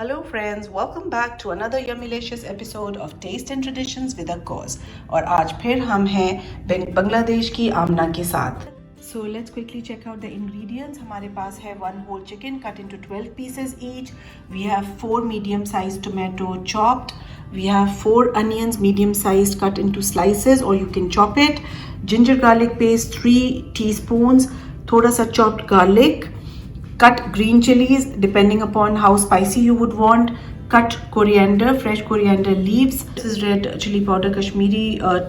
Hello friends, welcome back to another yummylicious episode of Taste and Traditions with a Cause. और आज फिर हम हैं बांग्लादेश की आमना के साथ. So let's quickly check out the ingredients. हमारे पास है 1 whole chicken cut into 12 pieces each. We have 4 medium-sized tomato chopped. We have 4 onions medium-sized cut into slices or you can chop it. Ginger garlic paste 3 teaspoons. थोड़ा सा chopped garlic. Cut green chilies depending upon how spicy you would want. Cut coriander, fresh coriander leaves. This is red chili powder Kashmiri,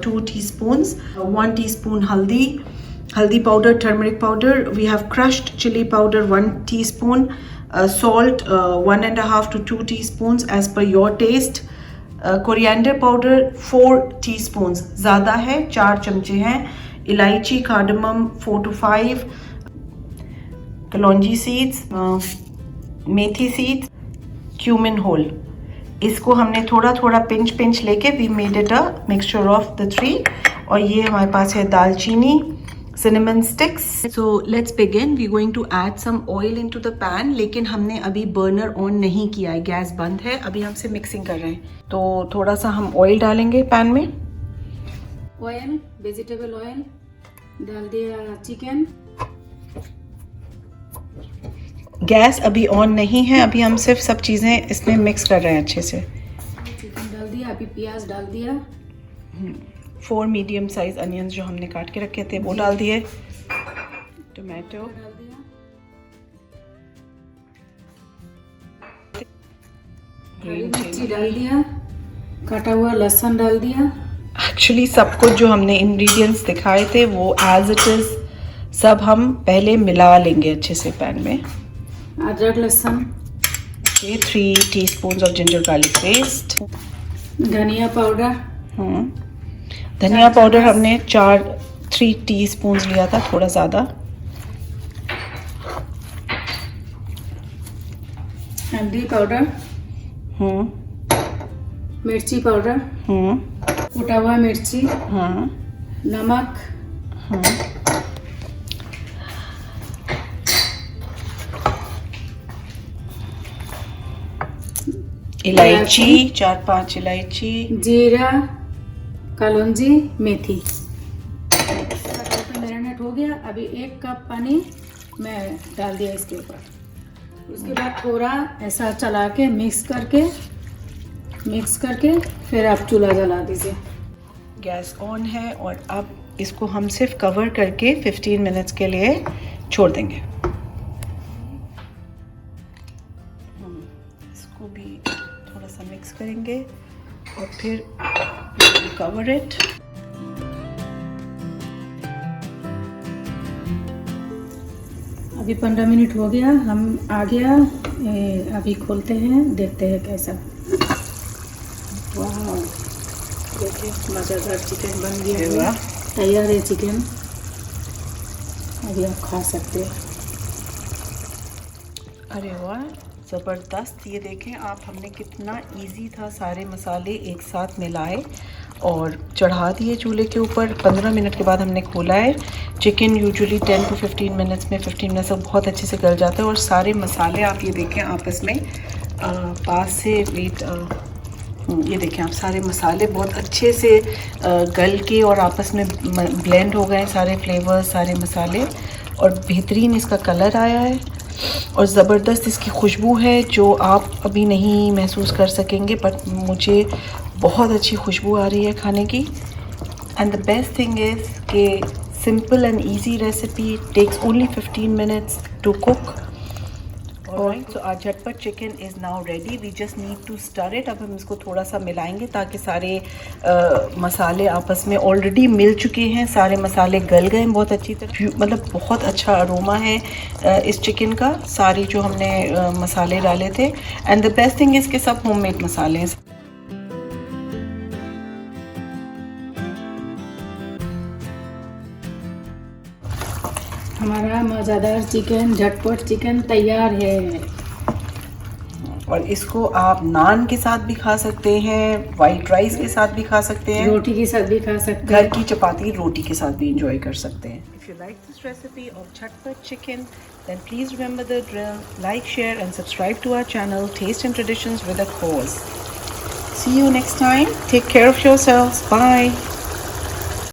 2 teaspoons. 1 teaspoon haldi powder, turmeric powder. We have crushed chili powder 1 teaspoon. Salt 1.5 to 2 teaspoons as per your taste. Coriander powder 4 teaspoons. ज़्यादा है, 4 चमचे हैं. इलायची cardamom 4 to 5. Kalonji seeds, methi seeds, cumin whole. इसको हमने थोड़ा थोड़ा pinch लेके we made it a mixture of the 3. और ये हमारे पास है दालचीनी, cinnamon sticks. So let's begin. We're going to add some oil into the pan. लेकिन हमने अभी बर्नर ऑन नहीं किया है, गैस बंद है. अभी हमसे मिक्सिंग कर रहे हैं. तो थोड़ा सा हम ऑयल डालेंगे पैन में. ऑयल, वेजिटेबल ऑयल डाल दिया. चिकन, गैस अभी ऑन नहीं है, अभी हम सिर्फ सब चीज़ें इसमें मिक्स कर रहे हैं अच्छे से. चिकन डाल दिया. अभी प्याज डाल दिया. 4 मीडियम साइज अनियंस जो हमने काट के रखे थे वो डाल दिए. टोमेटो डाल दिया. हरी मिर्ची डाल दिया. कटा हुआ लहसुन डाल दिया. एक्चुअली सब कुछ जो हमने इंग्रेडिएंट्स दिखाए थे वो एज इट इज़ सब हम पहले मिला लेंगे अच्छे से पैन में. अदरक लहसुन. 3 teaspoons of ginger garlic paste. धनिया पाउडर. धनिया पाउडर हमने 3 टीस्पून्स लिया था, थोड़ा ज़्यादा. हल्दी पाउडर. मिर्ची पाउडर. कुटा हुआ मिर्ची. नमक. इलायची 4-5 इलायची. जीरा, कलौंजी, मेथी. मैरिनेट हो गया. अभी 1 कप पानी मैं डाल दिया इसके ऊपर. उसके बाद थोड़ा ऐसा चला के मिक्स करके फिर आप चूल्हा जला दीजिए. गैस ऑन है और अब इसको हम सिर्फ कवर करके 15 मिनट्स के लिए छोड़ देंगे. इसको भी थोड़ा सा मिक्स करेंगे और फिर कवर इट. अभी 15 मिनट हो गया. हम आ गया. अभी खोलते हैं, देखते हैं कैसा. वाह, देखिए मज़ेदार चिकन बन गया है. तैयार है चिकन. अभी आप खा सकते हैं. अरे वाह, ज़बरदस्त. ये देखें आप, हमने कितना इजी था. सारे मसाले एक साथ मिलाए और चढ़ा दिए चूल्हे के ऊपर. 15 मिनट के बाद हमने खोला है. चिकन यूजुअली 10 to 15 मिनट्स में 15 मिनट्स तक बहुत अच्छे से गल जाता है. और सारे मसाले आप ये देखें आपस में पास से वेट ये देखें आप, सारे मसाले बहुत अच्छे से गल के और आपस में ब्लेंड हो गए सारे फ्लेवर्स, सारे मसाले. और बेहतरीन इसका कलर आया है और ज़बरदस्त इसकी खुशबू है जो आप अभी नहीं महसूस कर सकेंगे, बट मुझे बहुत अच्छी खुशबू आ रही है खाने की. And the best thing is कि simple and easy recipe, takes only 15 minutes to cook. Alright, so our झटपट chicken is now ready. We just need to stir it. अब हम इसको थोड़ा सा मिलाएंगे ताकि सारे मसाले आपस में ऑलरेडी मिल चुके हैं. सारे मसाले गल गए हैं बहुत अच्छी तरह. मतलब बहुत अच्छा अरोमा है इस चिकन का, सारी जो हमने मसाले डाले थे. And the best thing is कि सब होममेड मसाले हैं. हमारा मज़ेदार चिकन, झटपट चिकन तैयार है. और इसको आप नान के साथ भी खा सकते हैं, वाइट राइस के साथ भी खा सकते हैं, रोटी के साथ भी खा सकते घर हैं. की चपाती रोटी के साथ भी इंजॉय कर सकते हैं. If you like this recipe of झटपट chicken, then please remember the drill. Like, share and subscribe to our channel, Taste and Traditions with a Cause. See you next time. Take care of yourselves. Bye.